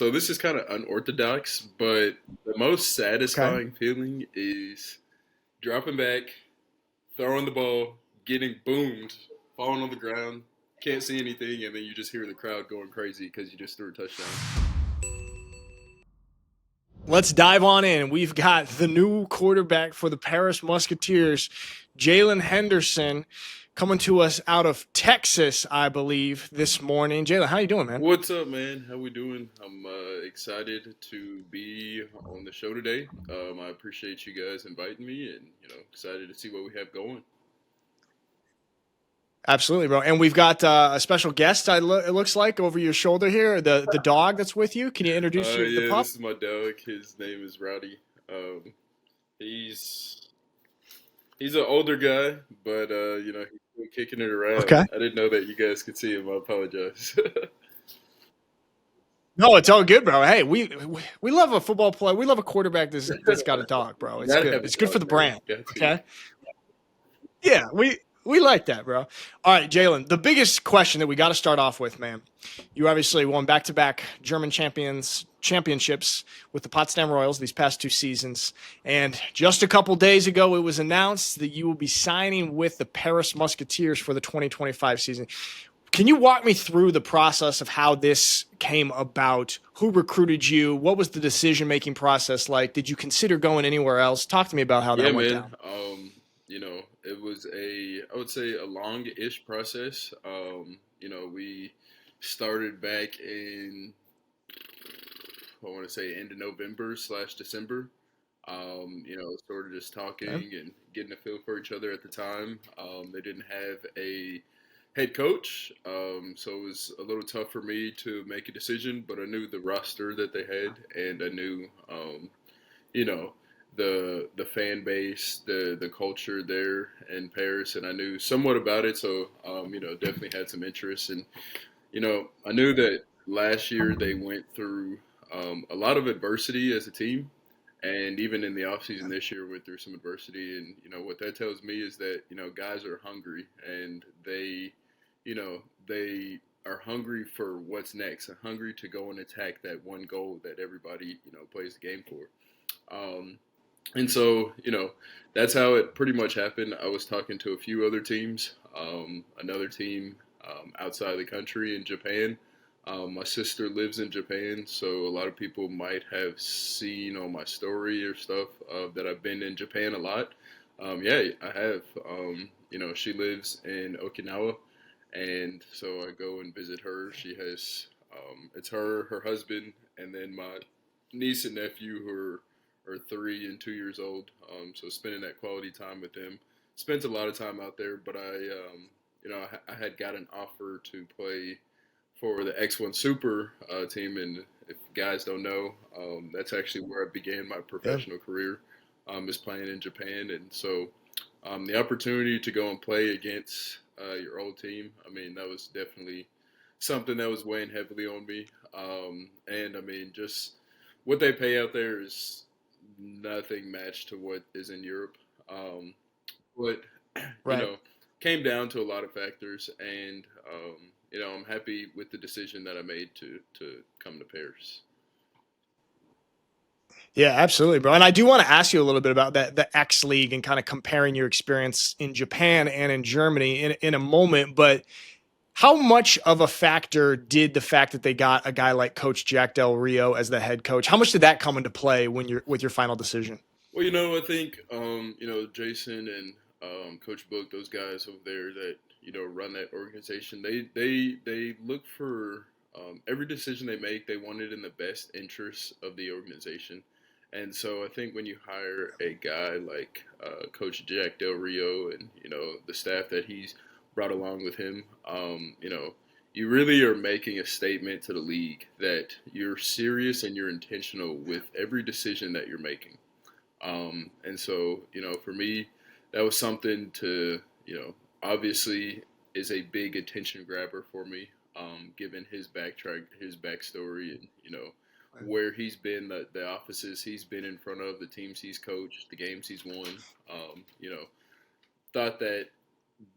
So this is kind of unorthodox, but the most Okay. satisfying feeling is dropping back, throwing the ball, getting boomed, falling on the ground, can't see anything, and then you just hear the crowd going crazy because you just threw a touchdown. Let's dive on in. We've got the new quarterback for the Paris Musketeers, Jalen Henderson, coming to us out of Texas, I believe, this morning. Jalen, how you doing, man? What's up, man? How we doing? I'm excited to be on the show today. I appreciate you guys inviting me, and excited to see what we have going. Absolutely, bro. And we've got a special guest. It looks like over your shoulder here, the dog that's with you. Can you introduce the Yeah, this pup? is my dog. His name is Rowdy. Um, he's he's an older guy, but he's still kicking it around. Okay. I didn't know that you guys could see him. I apologize. No, it's all good, bro. Hey, we love a football player. We love a quarterback that's got a dog, bro. It's Gotta good. have a It's good for dog, the man. brand. Got to. Okay. Yeah, we like that, bro. All right, Jalen. The biggest question that we got to start off with, man. You obviously won back-to-back German championships with the Potsdam Royals these past 2 seasons, and just a couple days ago, it was announced that you will be signing with the Paris Musketeers for the 2025 season. Can you walk me through the process of how this came about? Who recruited you? What was the decision-making process like? Did you consider going anywhere else? Talk to me about how Yeah, that went man. down. It was I would say a long-ish process. We started back in, I want to say end of November slash December. Sort of just Okay. talking and getting a feel for each other at the time. They didn't have a head coach, so it was a little tough for me to make a decision. But I knew the roster that they had, and I knew, you know, the fan base, the culture there in Paris, and I knew somewhat about it. So, definitely had some interest, and I knew that last year they went through a lot of adversity as a team, and even in the offseason this year went through some adversity. And what that tells me is that guys are hungry, and they are hungry for what's next, and hungry to go and attack that one goal that everybody plays the game for. And so, that's how it pretty much happened. I was talking to a few other teams, another team outside the country in Japan. My sister lives in Japan, so a lot of people might have seen on my story or stuff that I've been in Japan a lot. Yeah, I have. She lives in Okinawa, and so I go and visit her. She has, it's her husband, and then my niece and nephew who are 3 and 2 years old. So spending that quality time with them. Spent a lot of time out there, but I had got an offer to play for the X1 Super team, and if guys don't know, that's actually where I began my Yeah. professional career. Is playing in Japan, and so the opportunity to go and play against your old team, I mean, that was definitely something that was weighing heavily on me. And I mean, just what they pay out there is nothing matched to what is in Europe. Um, but you Right. know, came down to a lot of factors, and I'm happy with the decision that I made to come to Paris. Yeah, absolutely, bro. And I do want to ask you a little bit about the X League and kind of comparing your experience in Japan and in Germany in a moment. But how much of a factor did the fact that they got a guy like Coach Jack Del Rio as the head coach? How much did that come into play when you're with your final decision? Well, I think Jason and Coach Book, those guys over there that run that organization, they look for every decision they make. They want it in the best interest of the organization, and so I think when you hire a guy like Coach Jack Del Rio and the staff that he's brought along with him, you really are making a statement to the league that you're serious and you're intentional with every decision that you're making. And so, for me, that was something to, obviously is a big attention grabber for me, given his backtrack, his backstory, and, where he's been, the offices he's been in front of, the teams he's coached, the games he's won. Thought that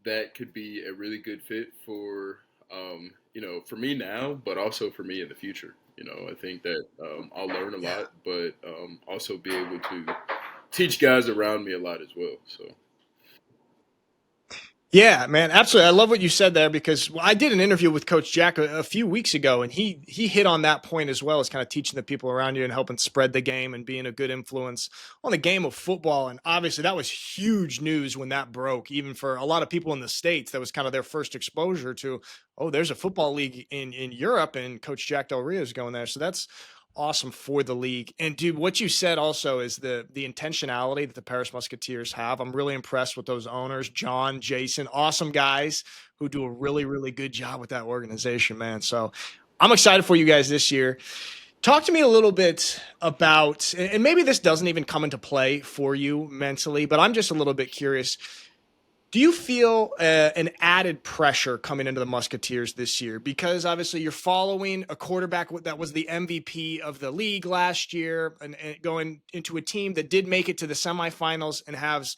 that could be a really good fit for, for me now, but also for me in the future. I think that I'll learn a Yeah. lot, but also be able to teach guys around me a lot as well. So Yeah, man, absolutely. I love what you said there because I did an interview with Coach Jack a few weeks ago, and he hit on that point as well as kind of teaching the people around you and helping spread the game and being a good influence on the game of football. And obviously, that was huge news when that broke. Even for a lot of people in the states, that was kind of their first exposure to, oh, there's a football league in Europe, and Coach Jack Del Rio is going there. So that's awesome for the league. And dude, what you said also is the intentionality that the Paris Musketeers have. I'm really impressed with those owners, John, Jason, awesome guys who do a really, really good job with that organization, man. So I'm excited for you guys this year. Talk to me a little bit about, and maybe this doesn't even come into play for you mentally, but I'm just a little bit curious. Do you feel an added pressure coming into the Musketeers this year? Because obviously you're following a quarterback that was the MVP of the league last year and going into a team that did make it to the semifinals and has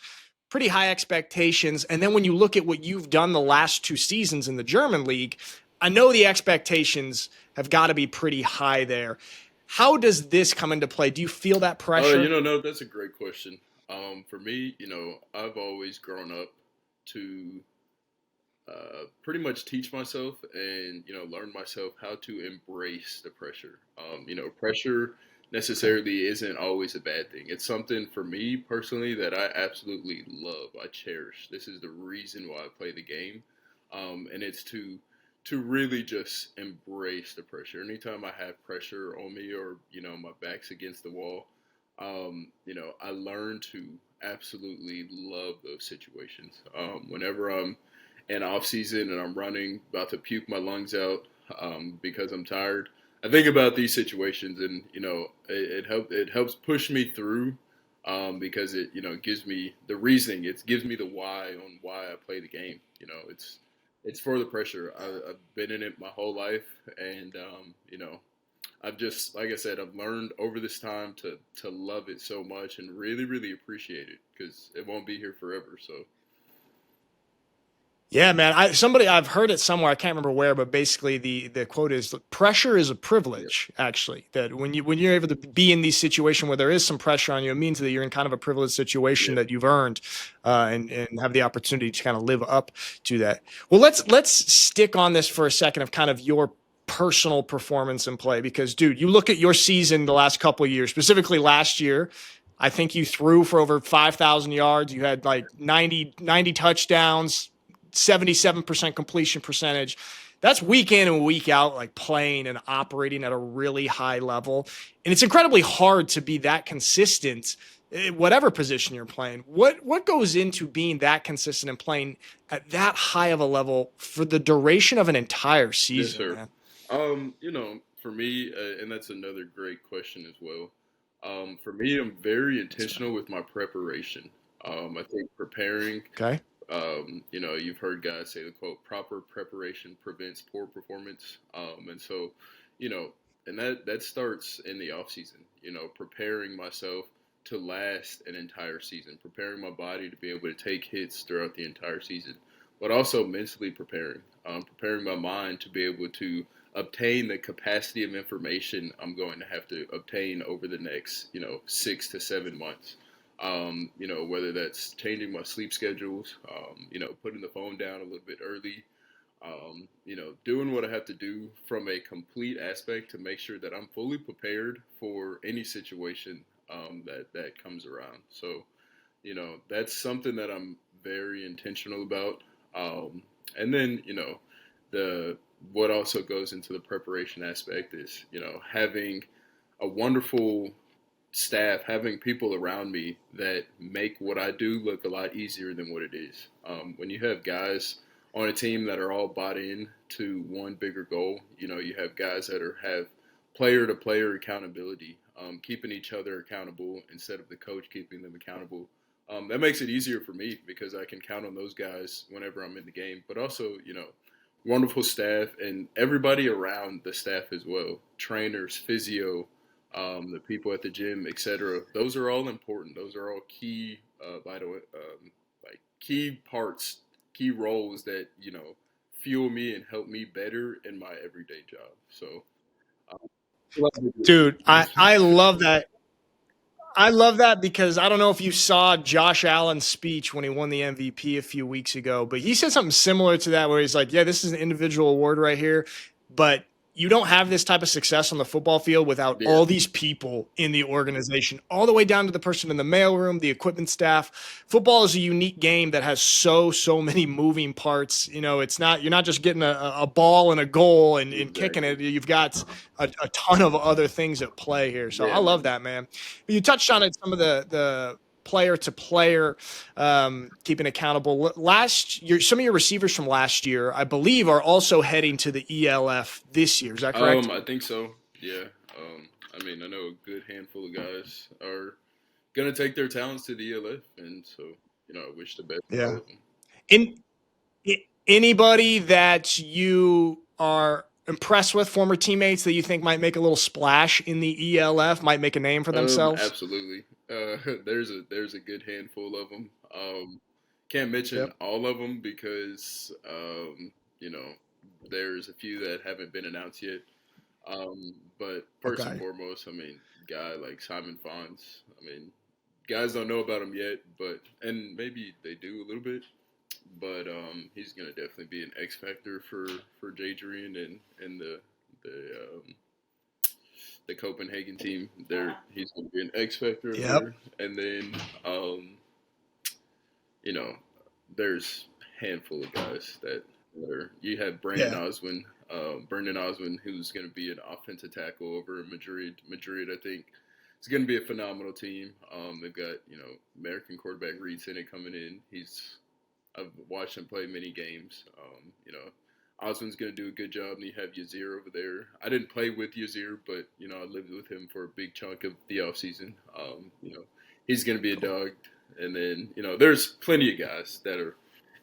pretty high expectations. And then when you look at what you've done the last two seasons in the German league, I know the expectations have got to be pretty high there. How does this come into play? Do you feel that pressure? no, that's a great question. For me, I've always grown up to pretty much teach myself and learn myself how to embrace the pressure. Pressure Okay. necessarily isn't always a bad thing. It's something for me personally that I absolutely love. I cherish. This is the reason why I play the game, and it's to really just embrace the pressure. Anytime I have pressure on me or my back's against the wall, I learn to absolutely love those situations. Whenever I'm in off season and I'm running, about to puke my lungs out because I'm tired. I think about these situations, and it helps push me through because it gives me the reasoning. It gives me the why on why I play the game. It's for the pressure. I've been in it my whole life, and I've just like I said, I've learned over this time to love it so much and really really appreciate it because it won't be here forever. So Yeah, man. Somebody I've heard it somewhere. I can't remember where, but basically the quote is pressure is a yeah, privilege. Actually, that when you're able to be in these situations where there is some pressure on you, it means that you're in kind of a privileged situation yeah. that you've earned, and have the opportunity to kind of live up to that. Well, let's stick on this for a second of kind of your personal performance and play because, dude, you look at your season the last couple of years, specifically last year. I think you threw for over 5,000 yards. You had like 90 touchdowns, 77% completion percentage. That's week in and week out, like playing and operating at a really high level. And it's incredibly hard to be that consistent, whatever position you're playing. What goes into being that consistent and playing at that high of a level for the duration of an entire Yes, season, sir. man? For me, and that's another great question as well. For me, I'm very That's fair. intentional with my preparation. I think preparing, Okay. you've heard guys say the quote, proper preparation prevents poor performance. And so, you know, and that starts in the off season, preparing myself to last an entire season, preparing my body to be able to take hits throughout the entire season, but also mentally preparing my mind to be able to obtain the capacity of information I'm going to have to obtain over the next, 6 to 7 months. Whether that's changing my sleep schedules, putting the phone down a little bit early, doing what I have to do from a complete aspect to make sure that I'm fully prepared for any situation that comes around. So, that's something that I'm very intentional about. And then, the what also goes into the preparation aspect is, having a wonderful staff, having people around me that make what I do look a lot easier than what it is. When you have guys on a team that are all bought in to one bigger goal, you have guys that have player to player accountability, keeping each other accountable instead of the coach keeping them accountable. That makes it easier for me because I can count on those guys whenever I'm in the game. But also, wonderful staff and everybody around the staff as well, trainers, physio, the people at the gym, etc. Those are all important. Those are all key, vital, like key parts, key roles that fuel me and help me better in my everyday job. So, Dude, I love that. I love that because I don't know if you saw Josh Allen's speech when he won the MVP a few weeks ago, but he said something similar to that where he's like, yeah, this is an individual award right here, but you don't have this type of success on the football field without Yeah, all these people in the organization, all the way down to the person in the mailroom, the equipment staff. Football is a unique game that has so many moving parts. You know, it's not, you're not just getting a ball and a goal and kicking exactly. it. You've got a ton of other things at play here. So I Yeah, love man. that, man. You touched on it, some of the player to player keeping accountable. Last year, some of your receivers from last year, I believe, are also heading to the ELF this year. Is that correct? I think so. Yeah. I mean, I know a good handful of guys are gonna take their talents to the ELF, and so I wish the best for all Yeah. of them. In, anybody that you are impressed with, former teammates that you think might make a little splash in the ELF, might make a name for themselves? Absolutely. There's a good handful of them. Can't mention Yep. all of them because you know there's a few that haven't been announced yet. But first and Okay. foremost, I mean, guy like Simon Fonz. I mean, guys don't know about him yet, but and maybe they do a little bit. But he's gonna definitely be an X factor for Jadrian and the Copenhagen team. He's gonna be an X factor Yep. there. And then you know, there's a handful of guys that are. You have Yeah. Brandon Oswin, who's going to be an offensive tackle over in Madrid. Madrid, I think, it's going to be a phenomenal team. They've got American quarterback Reed Sinnett coming in. I've watched him play many games. Oswin's going to do a good job, and you have Yazir over there. I didn't play with Yazir, but I lived with him for a big chunk of the offseason. He's going to be a dog. And then there's plenty of guys that are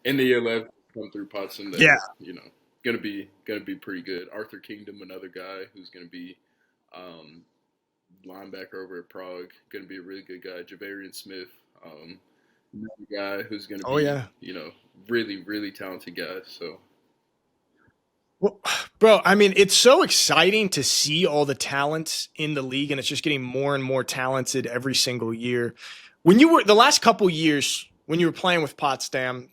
in the ELF come through Potsdam that Yeah. are gonna be pretty good. Arthur Kingdom, another guy who's gonna be um, linebacker over at Prague, gonna be a really good guy. Javarian Smith, another guy who's gonna Oh be yeah. really talented guy. So Well, bro, I mean, it's so exciting to see all the talent in the league, and it's just getting more and more talented every single year. When you were the last couple years when you were playing with Potsdam,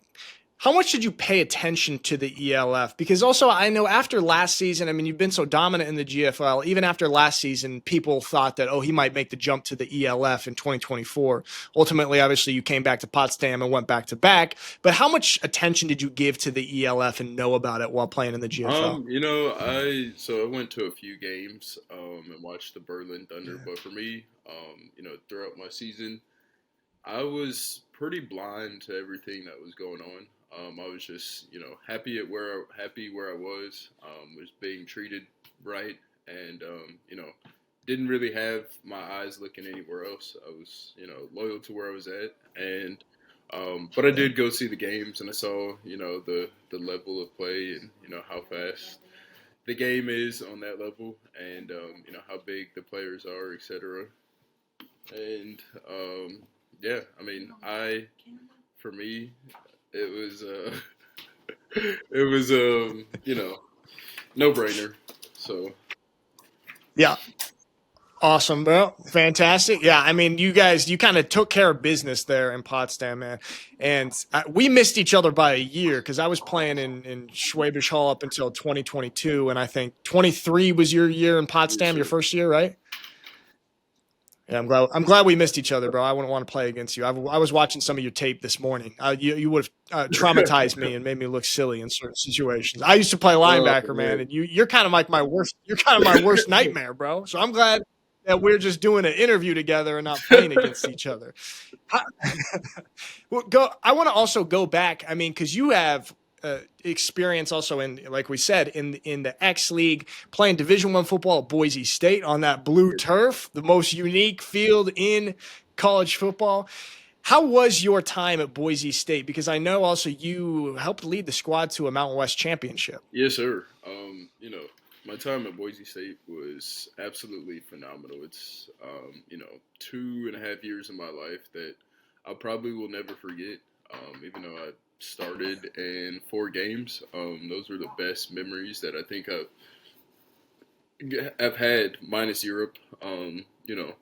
how much did you pay attention to the ELF? Because also, I know after last season, I mean, you've been so dominant in the GFL. Even after last season, people thought that, oh, he might make the jump to the ELF in 2024. Ultimately, obviously, you came back to Potsdam and went back to back. But how much attention did you give to the ELF and know about it while playing in the GFL? I went to a few games and watched the Berlin Thunder, Yeah. but for me, throughout my season, I was pretty blind to everything that was going on. I was just, happy where I was being treated right, and didn't really have my eyes looking anywhere else. I was, loyal to where I was at, and but I Yeah. did go see the games, and I saw, the level of play, and how fast the game is on that level, and how big the players are, etc. And yeah, I mean, for me, it was it was no brainer. So Yeah. Awesome, bro. Fantastic. Yeah, I mean, you guys, you kind of took care of business there in Potsdam, man. And we missed each other by a year because I was playing in Schwabish Hall up until 2022. And I think 23 was your year in yes, Potsdam, your sir. first year, right? Yeah, I'm glad we missed each other, bro. I wouldn't want to play against you. I was watching some of your tape this morning. You would have traumatized me and made me look silly in certain situations. I used to play Oh linebacker, man, man. and you're kind of like my worst. You're kind of my worst nightmare, bro. So I'm glad that we're just doing an interview together and not playing against each other. How, well, go. I want to also go back. I mean, because you have experience also in, like we said, in the X League, playing Division I football at Boise State on that blue turf, the most unique field in college football. How was your time at Boise State? Because I know also you helped lead the squad to a Mountain West championship. Yes, sir. My time at Boise State was absolutely phenomenal. It's 2.5 years of my life that I probably will never forget. Even though I started in 4 games, those were the best memories that I think I've I've had minus Europe. You know,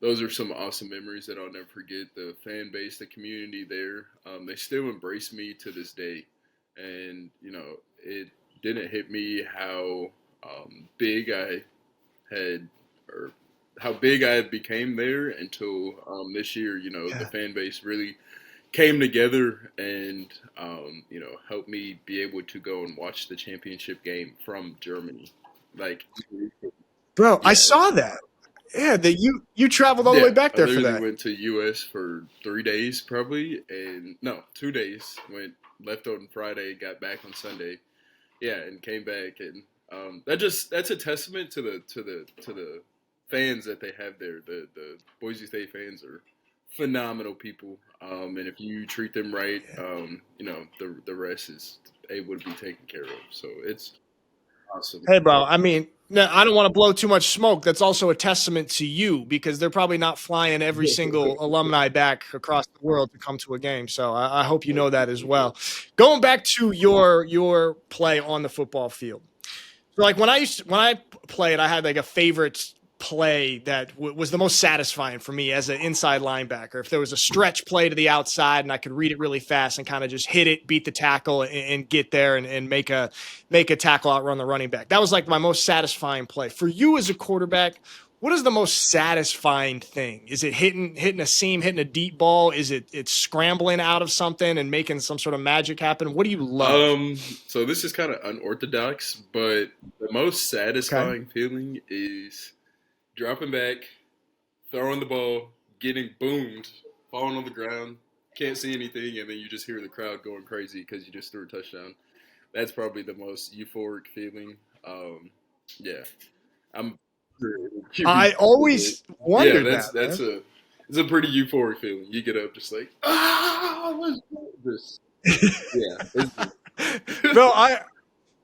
those are some awesome memories that I'll never forget. The fan base, the community there, they still embrace me to this day, and you know, it didn't hit me how big I had or how big I became there until this year. You know, the Yeah. fan base really came together and you know helped me be able to go and watch the championship game from Germany. Like, Bro, I yeah, saw that. Yeah, that you traveled all the way yeah. back I there for literally that. went to U.S. for 3 days probably, and no, 2 days. Went left on Friday, got back on Sunday. Yeah, and came back, and that's a testament to the fans that they have there. The Boise State fans are phenomenal people, and if you treat them right, Yeah. you know the rest is able to be taken care of. So it's awesome. Hey, bro. I mean, no, I don't want to blow too much smoke. That's also a testament to you because they're probably not flying every single alumni back across the world to come to a game. So I hope you know that as well. Going back to your play on the football field. So like when I played, I had like a favorite play that was the most satisfying for me as an inside linebacker. If there was a stretch play to the outside and I could read it really fast and kind of just hit it, beat the tackle, and get there and make a tackle outrun the running back. That was like my most satisfying play. For you as a quarterback, what is the most satisfying thing? Is it hitting a seam, hitting a deep ball? Is it's scrambling out of something and making some sort of magic happen? What do you love? Um, so this is kind of unorthodox, but the most Okay. satisfying feeling is dropping back, throwing the ball, getting boomed, falling on the ground, can't see anything, and then you just hear the crowd going crazy because you just threw a touchdown. That's probably the most euphoric feeling. Um, yeah, I'm QB. I always Yeah, wondered that's that, that's man. a it's a pretty euphoric feeling. You get up just like let's go. Just yeah, Bro,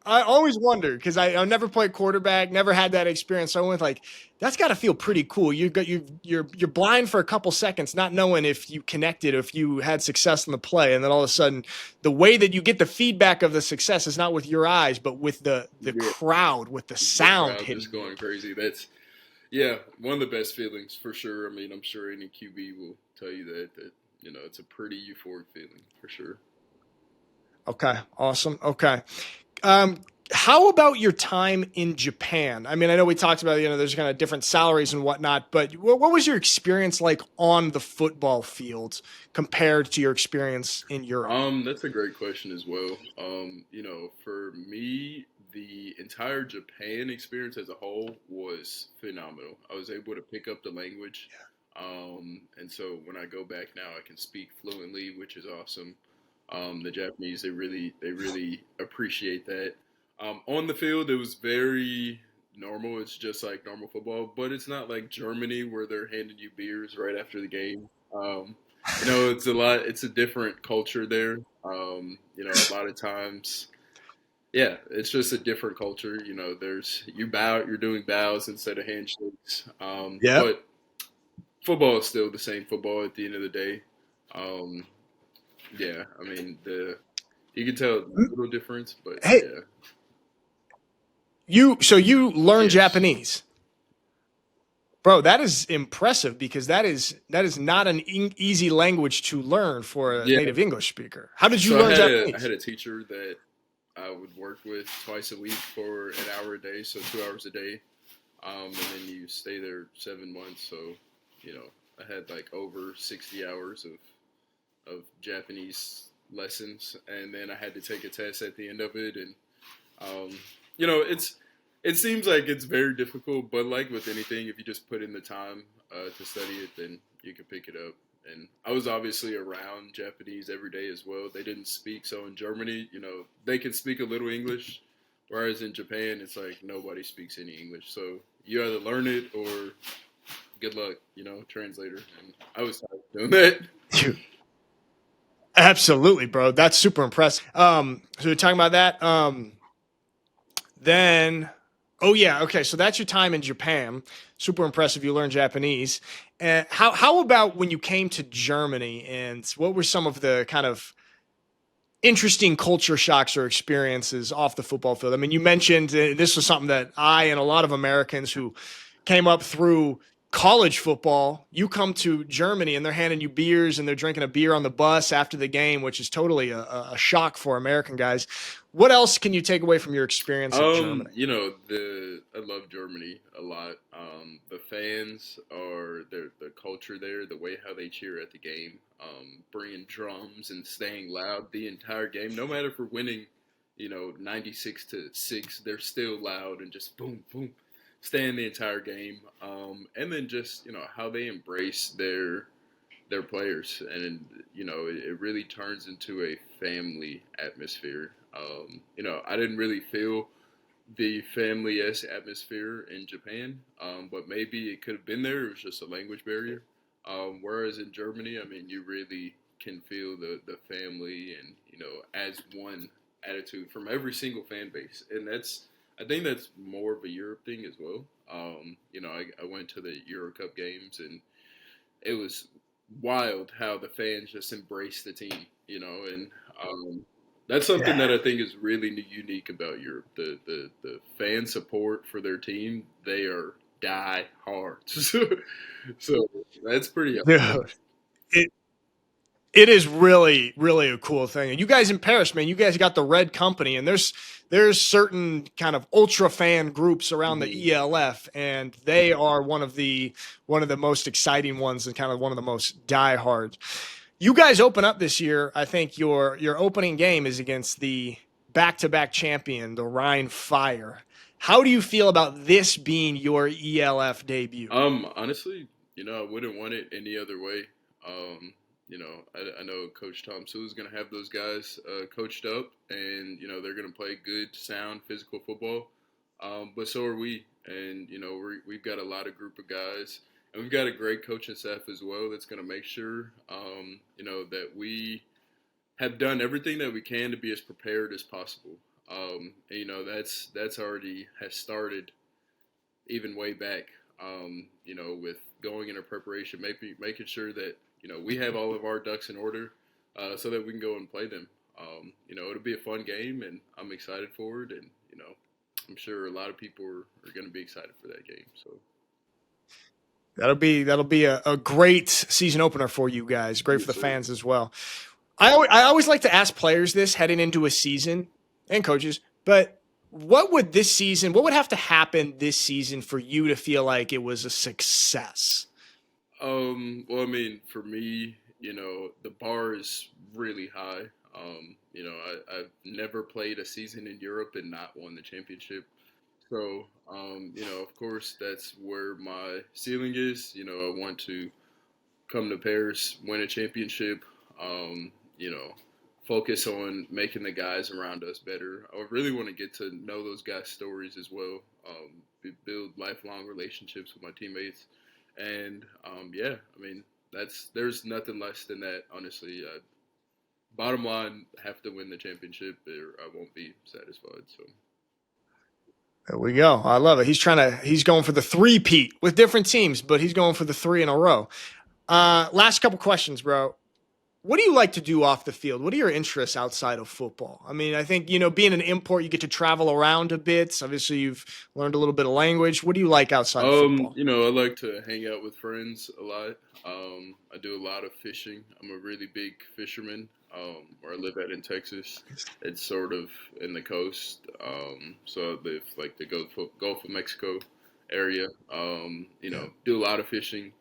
I always wondered because I never played quarterback, never had that experience. So I went like, that's got to feel pretty cool. You're blind for a couple seconds, not knowing if you connected, if you had success in the play, and then all of a sudden, the way that you get the feedback of the success is not with your eyes, but with the yeah, crowd, with the the sound crowd hitting just you. going crazy. That's yeah, one of the best feelings for sure. I mean, I'm sure any QB will tell you that you know it's a pretty euphoric feeling for sure. Okay, awesome. Okay. Um, how about your time in Japan? I mean, I know we talked about, there's kind of different salaries and whatnot, but what was your experience like on the football field compared to your experience in Europe? That's a great question as well. You know, for me, the entire Japan experience as a whole was phenomenal. I was able to pick up the language, and so when I go back now, I can speak fluently, which is awesome. The Japanese, they really appreciate that. On the field, it was very normal. It's just like normal football, but it's not like Germany where they're handing you beers right after the game. You know, it's a lot. It's a different culture there. You know, a lot of times, yeah, it's just a different culture. You know, there's you bow, you're doing bows instead of handshakes. Yep. But football is still the same football at the end of the day. Um, yeah, I mean the you can tell a little difference, but Hey, yeah, you learn yes. Japanese. Bro, that is impressive because that is not an easy language to learn for a Yeah. native English speaker. How did you So I learn had a I Japanese? had a teacher that I would work with twice a week for an hour a day, so 2 hours a day. And then you stay there 7 months. So, you know, I had like over 60 hours of Japanese lessons, and then I had to take a test at the end of it. And um, you know, it seems like it's very difficult, but like with anything, if you just put in the time to study it, then you can pick it up. And I was obviously around Japanese every day as well. They didn't speak, so in Germany, you know, they can speak a little English, whereas in Japan, it's like nobody speaks any English. So you either learn it or good luck, you know, translator. And I was tired of doing that. Absolutely, bro. That's super impressive. So we're talking about that. Then, oh yeah, okay. So that's your time in Japan. Super impressive. You learned Japanese. And how about when you came to Germany? And what were some of the kind of interesting culture shocks or experiences off the football field? I mean, you mentioned this was something that I and a lot of Americans who came up through college football, you come to Germany and they're handing you beers and they're drinking a beer on the bus after the game, which is totally a shock for American guys. What else can you take away from your experience in Germany? I love Germany a lot. The fans are the culture there, the way how they cheer at the game, bringing drums and staying loud the entire game, no matter if we're winning, 96-6, they're still loud and just boom, boom, staying the entire game. And then just how they embrace their players, and it really turns into a family atmosphere. I didn't really feel the family-esque atmosphere in Japan, but maybe it could have been there. It was just a language barrier. Whereas in Germany, I mean, you really can feel the family and as one attitude from every single fan base, and I think that's more of a Europe thing as well. I went to the Euro Cup games, and it was wild how the fans just embraced the team, and that's something that I think is really unique about Europe. The fan support for their team, they are die hard. So that's pretty Dude, it is really, really a cool thing. And you guys in Paris, man, you guys got the Red Company, and there's certain kind of ultra fan groups around the ELF, and they are one of the most exciting ones and kind of one of the most diehard. You guys open up this year. I think your opening game is against the back-to-back champion, the Rhine Fire. How do you feel about this being your ELF debut? Honestly, I wouldn't want it any other way. I know Coach Tom Sewell is going to have those guys coached up, and they're going to play good, sound, physical football. But so are we, and we've got a lot of group of guys, and we've got a great coaching staff as well that's going to make sure that we have done everything that we can to be as prepared as possible. That's already has started even way back. With going into preparation, making sure that we have all of our ducks in order so that we can go and play them. It'll be a fun game, and I'm excited for it. And, I'm sure a lot of people are going to be excited for that game. So that'll be a great season opener for you guys. Great for the fans as well. I always like to ask players this heading into a season, and coaches, but what would have to happen this season for you to feel like it was a success? Well, I mean, for me, the bar is really high. I've never played a season in Europe and not won the championship. So, of course, that's where my ceiling is. I want to come to Paris, win a championship, focus on making the guys around us better. I really want to get to know those guys' stories as well, build lifelong relationships with my teammates. And, there's nothing less than that, honestly. Bottom line, have to win the championship or I won't be satisfied. So there we go. I love it. He's going for the three-peat with different teams, but he's going for the 3 in a row. Last couple questions, bro. What do you like to do off the field? What are your interests outside of football? I mean, I think, being an import, you get to travel around a bit. Obviously, you've learned a little bit of language. What do you like outside of football? I like to hang out with friends a lot. I do a lot of fishing. I'm a really big fisherman. Where I live in Texas, it's sort of in the coast. So I live like the Gulf of Mexico area. Do a lot of fishing.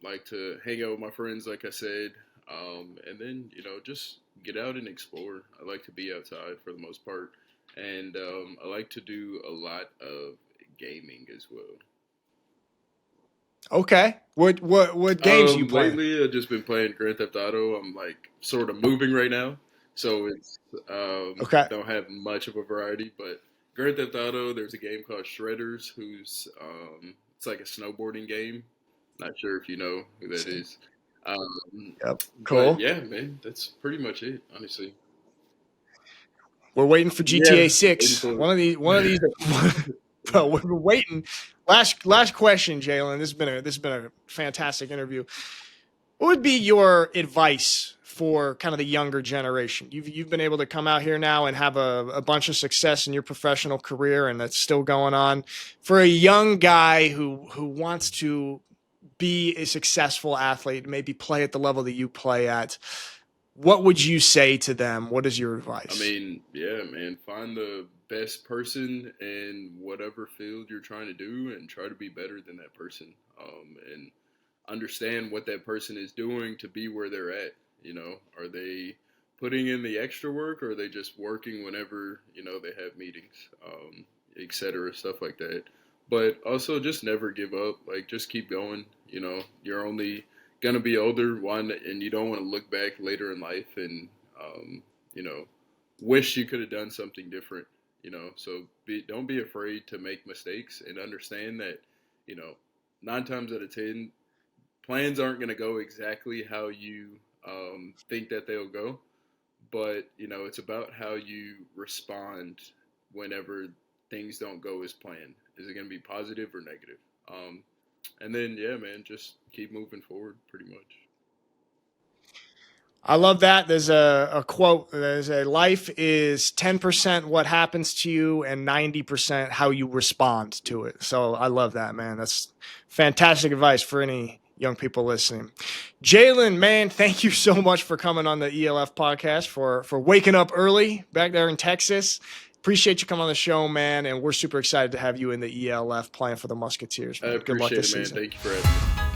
Like to hang out with my friends, like I said, and then just get out and explore. I like to be outside for the most part, and I like to do a lot of gaming as well. Okay, what games you play? Lately, I've just been playing Grand Theft Auto. I'm like sort of moving right now, so it's okay. Don't have much of a variety, but Grand Theft Auto. There's a game called Shredders, who's it's like a snowboarding game. Not sure if you know who that is. Yep. Cool. Yeah, man, that's pretty much it, honestly. We're waiting for GTA 6. One of these. Bro, we're waiting. Last question, Jalen. This has been a fantastic interview. What would be your advice for kind of the younger generation? You've been able to come out here now and have a bunch of success in your professional career, and that's still going on. For a young guy who wants to be a successful athlete, maybe play at the level that you play at, what would you say to them? What is your advice? I mean, yeah, man, find the best person in whatever field you're trying to do and try to be better than that person. And understand what that person is doing to be where they're at. You know, are they putting in the extra work, or are they just working whenever, you know, they have meetings, et cetera, stuff like that. But also just never give up. Like, just keep going. You know, you're only going to be older, one, and you don't want to look back later in life and, you know, wish you could have done something different, you know. So don't be afraid to make mistakes and understand that, you know, 9 times out of 10, plans aren't going to go exactly how you think that they'll go. But, you know, it's about how you respond whenever things don't go as planned. Is it going to be positive or negative? And then, yeah, man, just keep moving forward pretty much. I love that. There's a quote. There's a life is 10% what happens to you and 90% how you respond to it. So I love that, man. That's fantastic advice for any young people listening. Jalen, man, thank you so much for coming on the ELF podcast, for waking up early back there in Texas. Appreciate you coming on the show, man, and we're super excited to have you in the ELF playing for the Musketeers, man. I appreciate it, man. Thank you for having me.